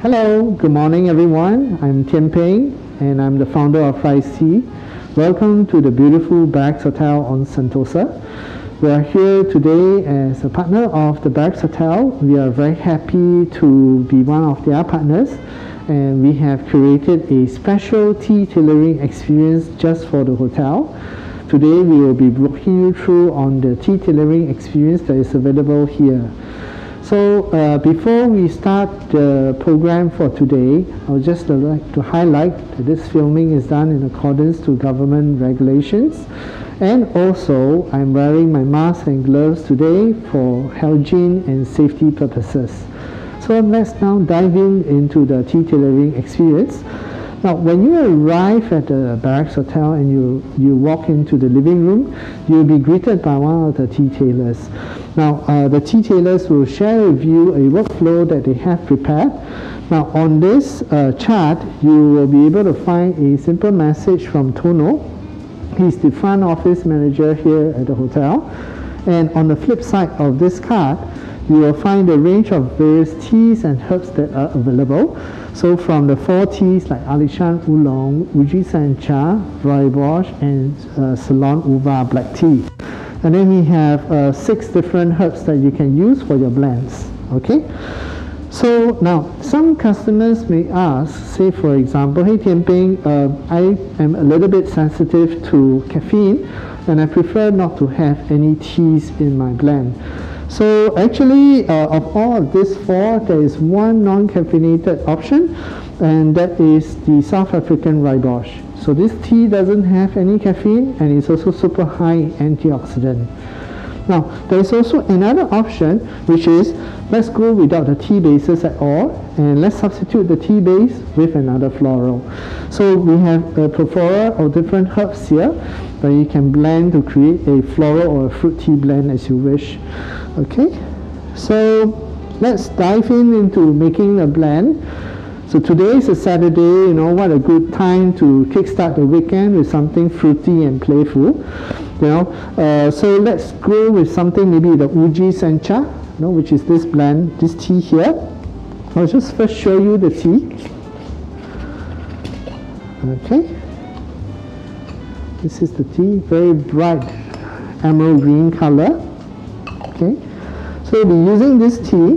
Hello, good morning everyone. I'm Tian Peng and I'm the founder of Rice Tea. Welcome to the beautiful Barracks Hotel on Sentosa. We are here today as a partner of the Barracks Hotel. We are very happy to be one of their partners, and we have curated a special tea tailoring experience just for the hotel. Today we will be walking you through on the tea tailoring experience that is available here. So before we start the program for today, I would just like to highlight that this filming is done in accordance to government regulations, and also I'm wearing my mask and gloves today for hygiene and safety purposes. So let's now dive into the tea tailoring experience. Now, when you arrive at the Barracks Hotel and you walk into the living room, you'll be greeted by one of the tea tailors. Now, the tea tailors will share with you a workflow that they have prepared. Now, on this chart, you will be able to find a simple message from Tono. He's the front office manager here at the hotel. And on the flip side of this card, you will find a range of various teas and herbs that are available. So from the 4 teas like Alishan Oolong, Uji Sencha, Rooibos, and Ceylon Uva black tea. And then we have 6 different herbs that you can use for your blends. Okay? So now, some customers may ask, say for example, hey Tian Peng, I am a little bit sensitive to caffeine and I prefer not to have any teas in my blend. So actually, of all of these 4, there is one non-caffeinated option, and that is the South African Rooibos. So this tea doesn't have any caffeine and it's also super high antioxidant. Now, there is also another option, which is let's go without the tea bases at all, and let's substitute the tea base with another floral. So we have a plethora of different herbs here that you can blend to create a floral or a fruit tea blend as you wish. Okay, so let's dive into making a blend. So today is a Saturday, you know, what a good time to kickstart the weekend with something fruity and playful. You know, so let's go with something, maybe the Uji Sencha, you know, which is this blend, this tea here. I'll just first show you the tea. Okay, this is the tea, very bright emerald green color. Okay, so we'll be using this tea,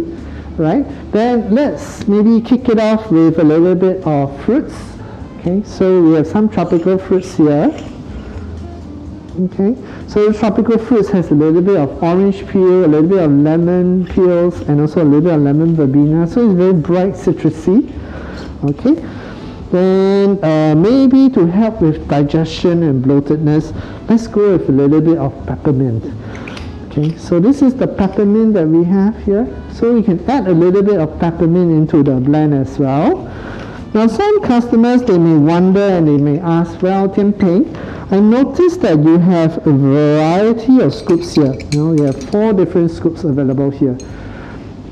right? Then let's maybe kick it off with a little bit of fruits. Okay, so we have some tropical fruits here. Okay, so tropical fruits has a little bit of orange peel, a little bit of lemon peels, and also a little bit of lemon verbena. So it's very bright citrusy. Okay, then maybe to help with digestion and bloatedness, let's go with a little bit of peppermint. Okay, so this is the peppermint that we have here. So we can add a little bit of peppermint into the blend as well. Now some customers, they may wonder and they may ask, well, Tian Peng, I noticed that you have a variety of scoops here. You know, you have 4 different scoops available here.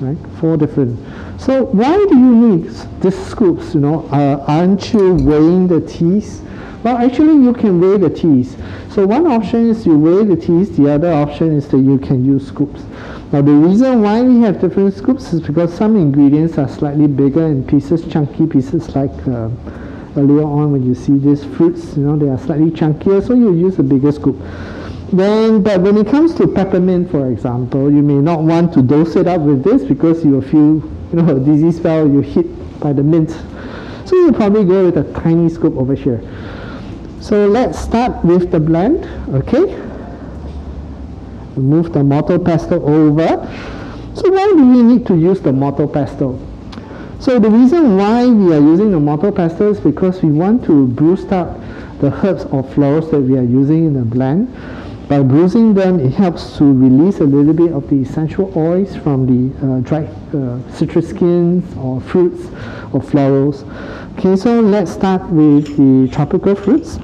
Right, 4 different. So why do you need these scoops? You know, aren't you weighing the teas? Well, actually, you can weigh the teas. So one option is you weigh the teas. The other option is that you can use scoops. Now, the reason why we have different scoops is because some ingredients are slightly bigger in pieces, chunky pieces, like earlier on when you see these fruits, you know, they are slightly chunkier, so you use a bigger scoop. Then, but when it comes to peppermint, for example, you may not want to dose it up with this because you will feel, you know, a dizzy spell, you're hit by the mint. So you'll probably go with a tiny scoop over here. So let's start with the blend, okay? Move the mortar pestle over. So why do we need to use the mortar pestle? So the reason why we are using the mortar pestle is because we want to bruise up the herbs or florals that we are using in the blend. By bruising them, it helps to release a little bit of the essential oils from the dried citrus skins or fruits or florals. Okay, so let's start with the tropical fruits.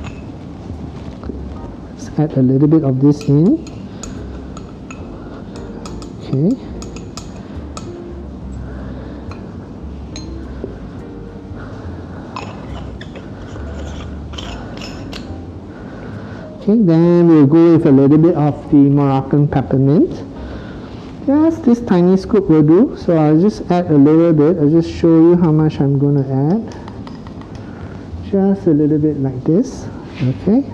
Let's add a little bit of this in. Okay. Okay, then we'll go with a little bit of the Moroccan peppermint. Just this tiny scoop will do. So I'll just add a little bit. I'll just show you how much I'm going to add. Just a little bit like this. Okay.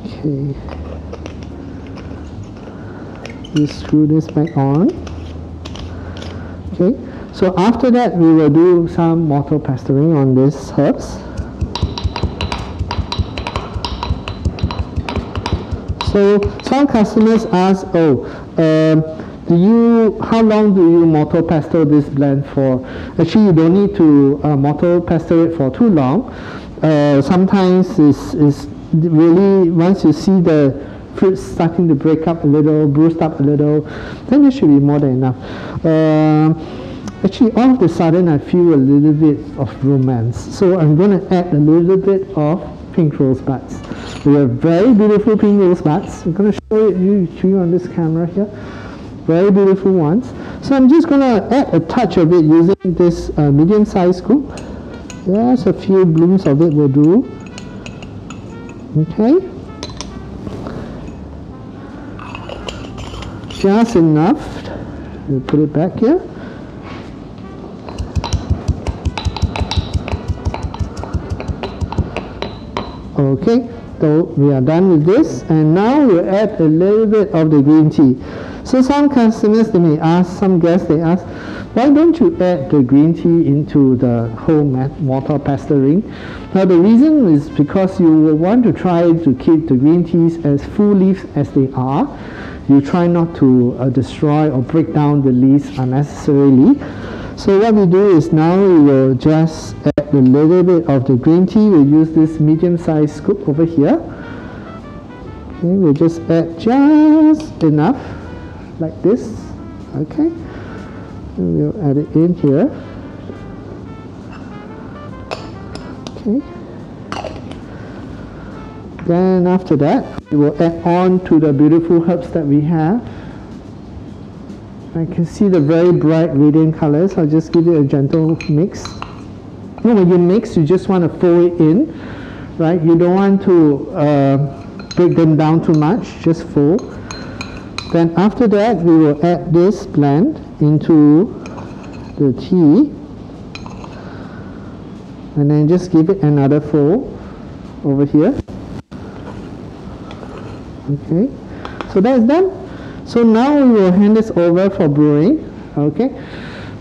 Okay. Just screw this back on. Okay. So after that, we will do some mortar pasturing on these herbs. So some customers ask, how long do you mortar pastel this blend for? Actually, you don't need to mortar pastel it for too long. Sometimes it's really, once you see the fruits starting to break up a little, bruised up a little, then it should be more than enough. Actually, all of a sudden, I feel a little bit of romance. So I'm going to add a little bit of pink rosebuds. We have very beautiful pink rosebuds. I'm going to show you on this camera here. Very beautiful ones. So I'm just going to add a touch of it using this medium-sized scoop. Just a few blooms of it will do. Okay. Just enough. We'll put it back here. Okay, so we are done with this, and now we'll add a little bit of the green tea. So some customers, they may ask, some guests, they ask, why don't you add the green tea into the whole mortar pasturing? Now the reason is because you will want to try to keep the green teas as full leaves as they are. You try not to destroy or break down the leaves unnecessarily. So what we do is now we will just add a little bit of the green tea. We'll use this medium-sized scoop over here. Okay, we'll just add just enough, like this. Okay, and we'll add it in here. Okay. Then after that, we will add on to the beautiful herbs that we have. I can see the very bright radiant colors. I'll just give it a gentle mix. No, when you mix, you just want to fold it in, right? You don't want to break them down too much, just fold. Then after that, we will add this blend into the tea. And then just give it another fold over here. Okay, so that's done. So now we will hand this over for brewing. Okay,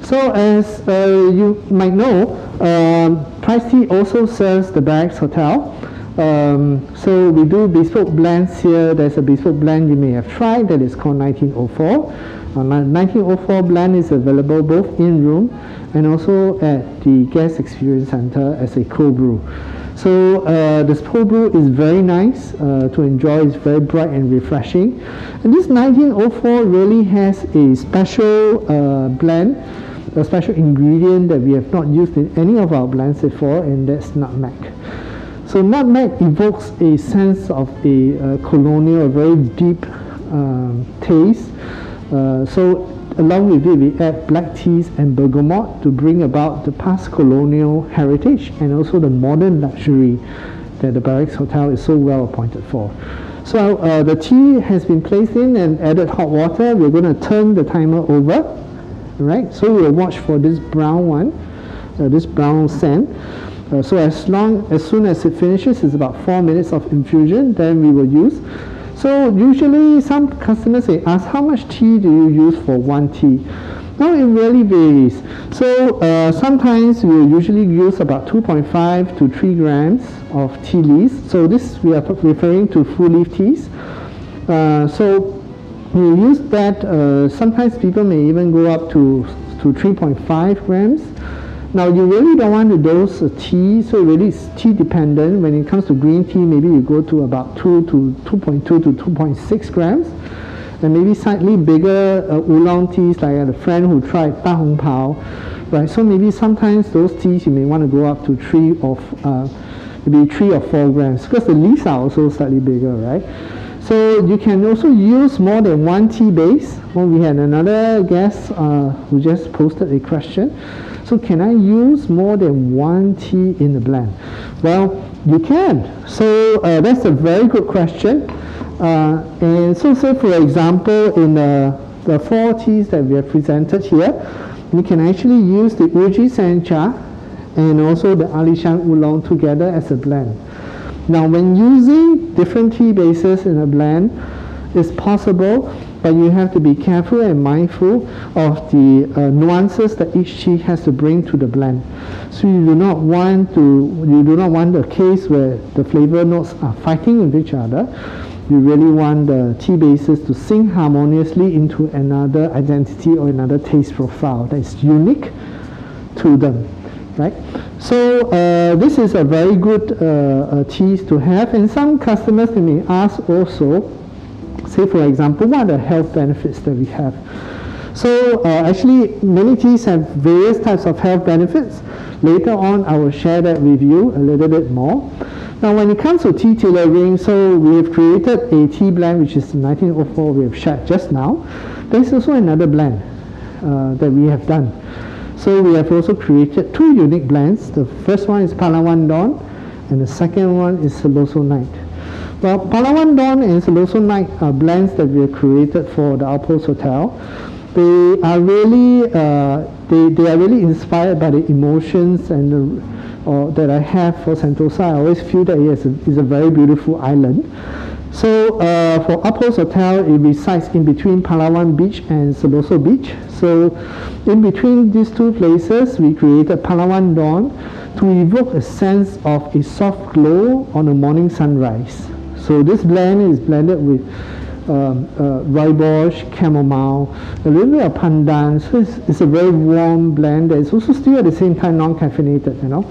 so as you might know, Price Tea also serves the Barracks Hotel. So we do bespoke blends here. There's a bespoke blend you may have tried that is called 1904. 1904 blend is available both in room and also at the Guest Experience Center as a cold brew. So this cold brew is very nice to enjoy. It's very bright and refreshing. And this 1904 really has a special blend, a special ingredient that we have not used in any of our blends before, and that's nutmeg. So nutmeg evokes a sense of a colonial, a very deep taste. So along with it, we add black teas and bergamot to bring about the past colonial heritage and also the modern luxury that the Barracks Hotel is so well appointed for. So the tea has been placed in and added hot water. We're going to turn the timer over, right? So we'll watch for this brown one, this brown sand. So as soon as it finishes, it's about 4 minutes of infusion, then we will use. So usually some customers say, ask how much tea do you use for one tea? Now it really varies. So sometimes we usually use about 2.5 to 3 grams of tea leaves. So this we are referring to full leaf teas. So we use that. Sometimes people may even go up to 3.5 grams. Now you really don't want to dose tea, so really it's tea dependent. When it comes to green tea, maybe you go to about 2.2 to 2.6 grams. And maybe slightly bigger oolong teas, like I had a friend who tried Da Hong Pao, right? So maybe sometimes those teas you may want to go up to 3 or 4 grams, because the leaves are also slightly bigger, right? So you can also use more than one tea base. Well, we had another guest who just posted a question. So can I use more than one tea in the blend? Well, you can. So that's a very good question. And so say for example, in the 4 teas that we have presented here, you can actually use the Uji Sencha and also the Alishan Oolong together as a blend. Now when using different tea bases in a blend, it's possible, but you have to be careful and mindful of the nuances that each tea has to bring to the blend. So you do not want a case where the flavor notes are fighting with each other. You really want the tea bases to sync harmoniously into another identity or another taste profile that is unique to them, right? So this is a very good teas to have, and some customers may ask also, say for example, what are the health benefits that we have? So actually many teas have various types of health benefits. Later on I will share that with you a little bit more. Now when it comes to tea tailoring, so we have created a tea blend which is 1904 we have shared just now. There's also another blend that we have done. So we have also created 2 unique blends. The first one is Palawan Dawn and the second one is Celoso Night. Well, Palawan Dawn and Celoso Night are blends that we have created for the Outpost Hotel. They are really they are really inspired by the emotions and that I have for Sentosa. I always feel that it is a very beautiful island. So for Outpost Hotel, it resides in between Palawan Beach and Celoso Beach. So in between these 2 places, we created Palawan Dawn to evoke a sense of a soft glow on a morning sunrise. So this blend is blended with rooibos, chamomile, a little bit of pandan. So it's a very warm blend that is also still at the same time non-caffeinated, you know.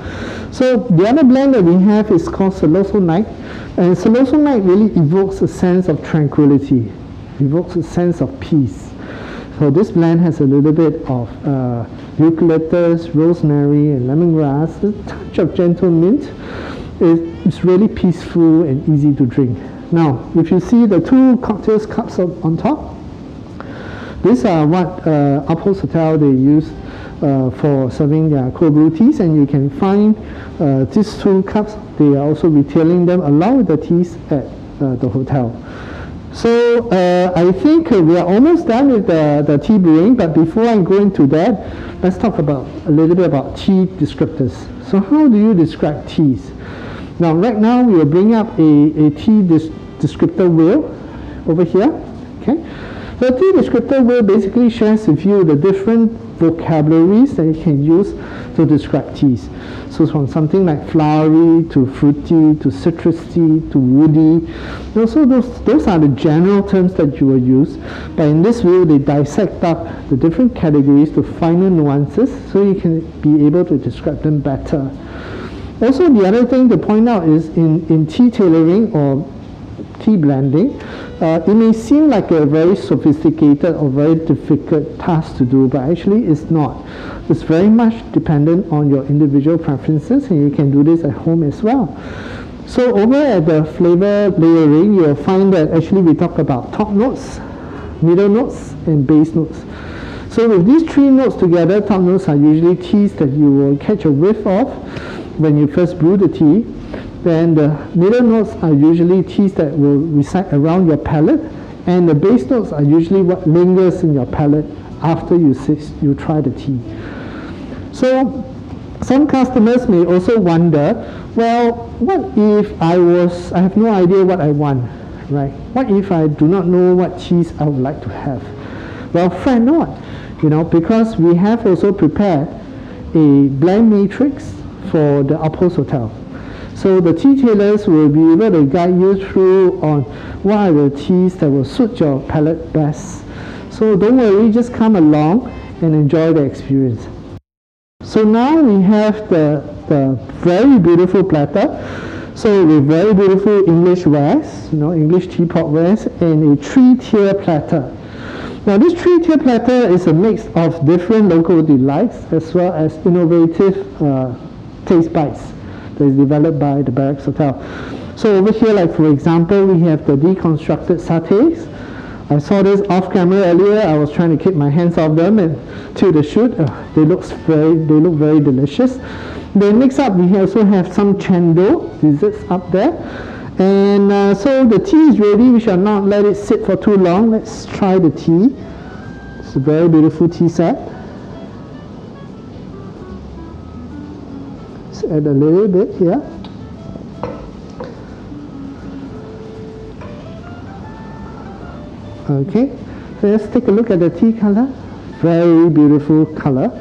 So the other blend that we have is called Celoso Night, and Celoso Night really evokes a sense of tranquility, evokes a sense of peace. So this blend has a little bit of eucalyptus, rosemary, and lemongrass, a touch of gentle mint. It's really peaceful and easy to drink. Now, if you see the 2 cocktails cups on top, these are what Outpost Hotel they use for serving their cold brew teas, and you can find these 2 cups. They are also retailing them along with the teas at the hotel. So I think we are almost done with the tea brewing, but before I go into that, let's talk about a little bit about tea descriptors. So how do you describe teas? Now right now we will bring up a tea descriptor wheel over here. Okay, the tea descriptor wheel basically shares with you the different vocabularies that you can use to describe teas. So from something like flowery to fruity to citrusy to woody. So those are the general terms that you will use. But in this wheel, they dissect up the different categories to finer nuances so you can be able to describe them better. Also, the other thing to point out is in tea tailoring or tea blending, it may seem like a very sophisticated or very difficult task to do, but actually it's not. It's very much dependent on your individual preferences, and you can do this at home as well. So over at the flavor layering, you'll find that actually we talk about top notes, middle notes, and base notes. So with these 3 notes together, top notes are usually teas that you will catch a whiff of when you first brew the tea. Then the middle notes are usually teas that will reside around your palate, and the base notes are usually what lingers in your palate after you try the tea. So some customers may also wonder, well, what if I have no idea what I want, right? What if I do not know what teas I would like to have? Well, fret not, because we have also prepared a blend matrix for the Outpost Hotel. So the tea tailors will be able to guide you through on what are the teas that will suit your palate best. So don't worry, just come along and enjoy the experience. So now we have the very beautiful platter. So with very beautiful English wares, English teapot wares, and a 3-tier platter. Now this 3-tier platter is a mix of different local delights as well as innovative taste bites that is developed by the Barracks Hotel. So over here, like for example, we have the deconstructed satay. I saw this off camera earlier. I was trying to keep my hands off them and to the shoot. They look very delicious. Then next up, we also have some chendol desserts up there, And so the tea is ready. We shall not let it sit for too long. Let's try the tea. It's a very beautiful tea set. Let's add a little bit here. Okay, so let's take a look at the tea color. Very beautiful color.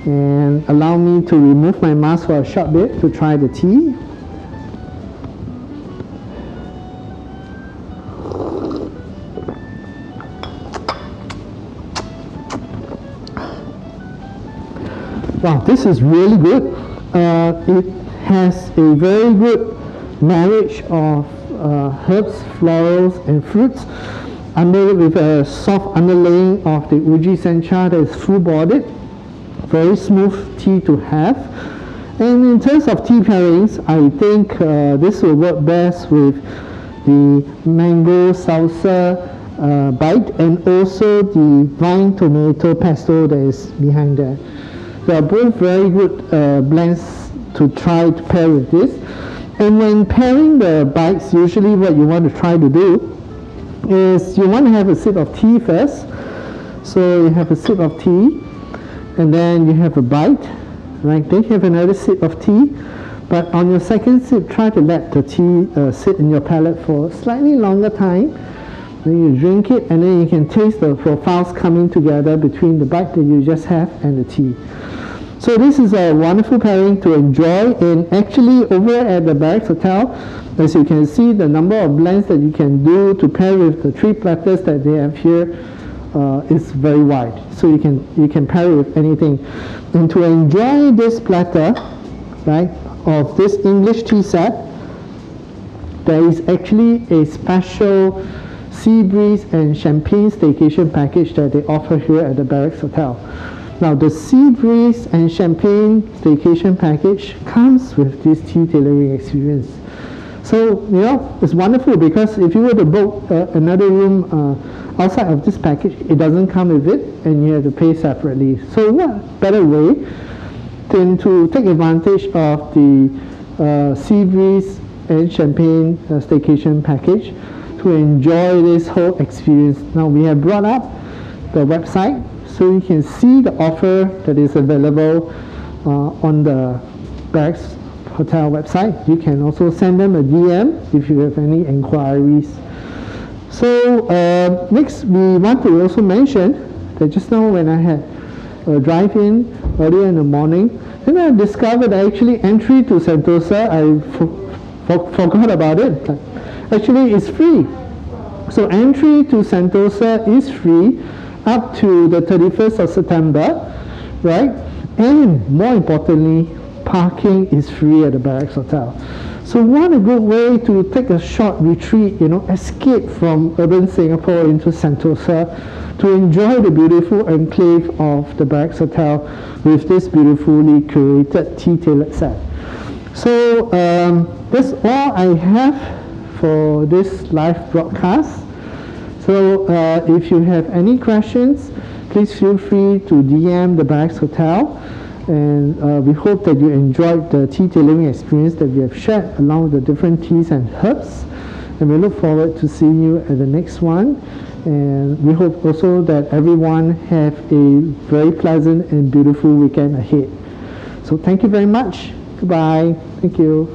And allow me to remove my mask for a short bit to try the tea. Wow, this is really good. It has a very good marriage of herbs, florals, and fruits, with a soft underlaying of the Uji sencha that is full-bodied. Very smooth tea to have. And in terms of tea pairings, I think this will work best with the mango salsa bite and also the vine tomato pesto that is behind there. They are both very good blends to try to pair with this. And when pairing the bites, usually what you want to try to do is you want to have a sip of tea first. So you have a sip of tea, and then you have a bite, right? Then you have another sip of tea, but on your second sip, try to let the tea sit in your palate for a slightly longer time. Then you drink it, and then you can taste the profiles coming together between the bite that you just have and the tea. So this is a wonderful pairing to enjoy, and actually over at the Barracks Hotel, as you can see, the number of blends that you can do to pair with the 3 platters that they have here is very wide. So you can pair it with anything. And to enjoy this platter, right, of this English tea set, there is actually a special sea breeze and champagne staycation package that they offer here at the Barracks Hotel. Now the sea breeze and champagne staycation package comes with this tea tailoring experience. So, you know, it's wonderful because if you were to book another room outside of this package, it doesn't come with it and you have to pay separately. So what better way than to take advantage of the sea breeze and champagne staycation package to enjoy this whole experience. Now we have brought up the website so you can see the offer that is available on the Barracks Hotel website. You can also send them a DM if you have any inquiries. So next we want to also mention that just now when I had a drive-in earlier in the morning, then I discovered actually entry to Sentosa, I forgot about it. Actually it's free. So entry to Sentosa is free up to the 31st of September, right? And more importantly, parking is free at the Barracks Hotel. So what a good way to take a short retreat, you know, escape from urban Singapore into Sentosa to enjoy the beautiful enclave of the Barracks Hotel with this beautifully curated tea tailored set. So that's all I have for this live broadcast. So if you have any questions, please feel free to DM the Barracks Hotel. And we hope that you enjoyed the tea tailoring experience that we have shared along with the different teas and herbs. And we look forward to seeing you at the next one. And we hope also that everyone have a very pleasant and beautiful weekend ahead. So thank you very much. Goodbye. Thank you.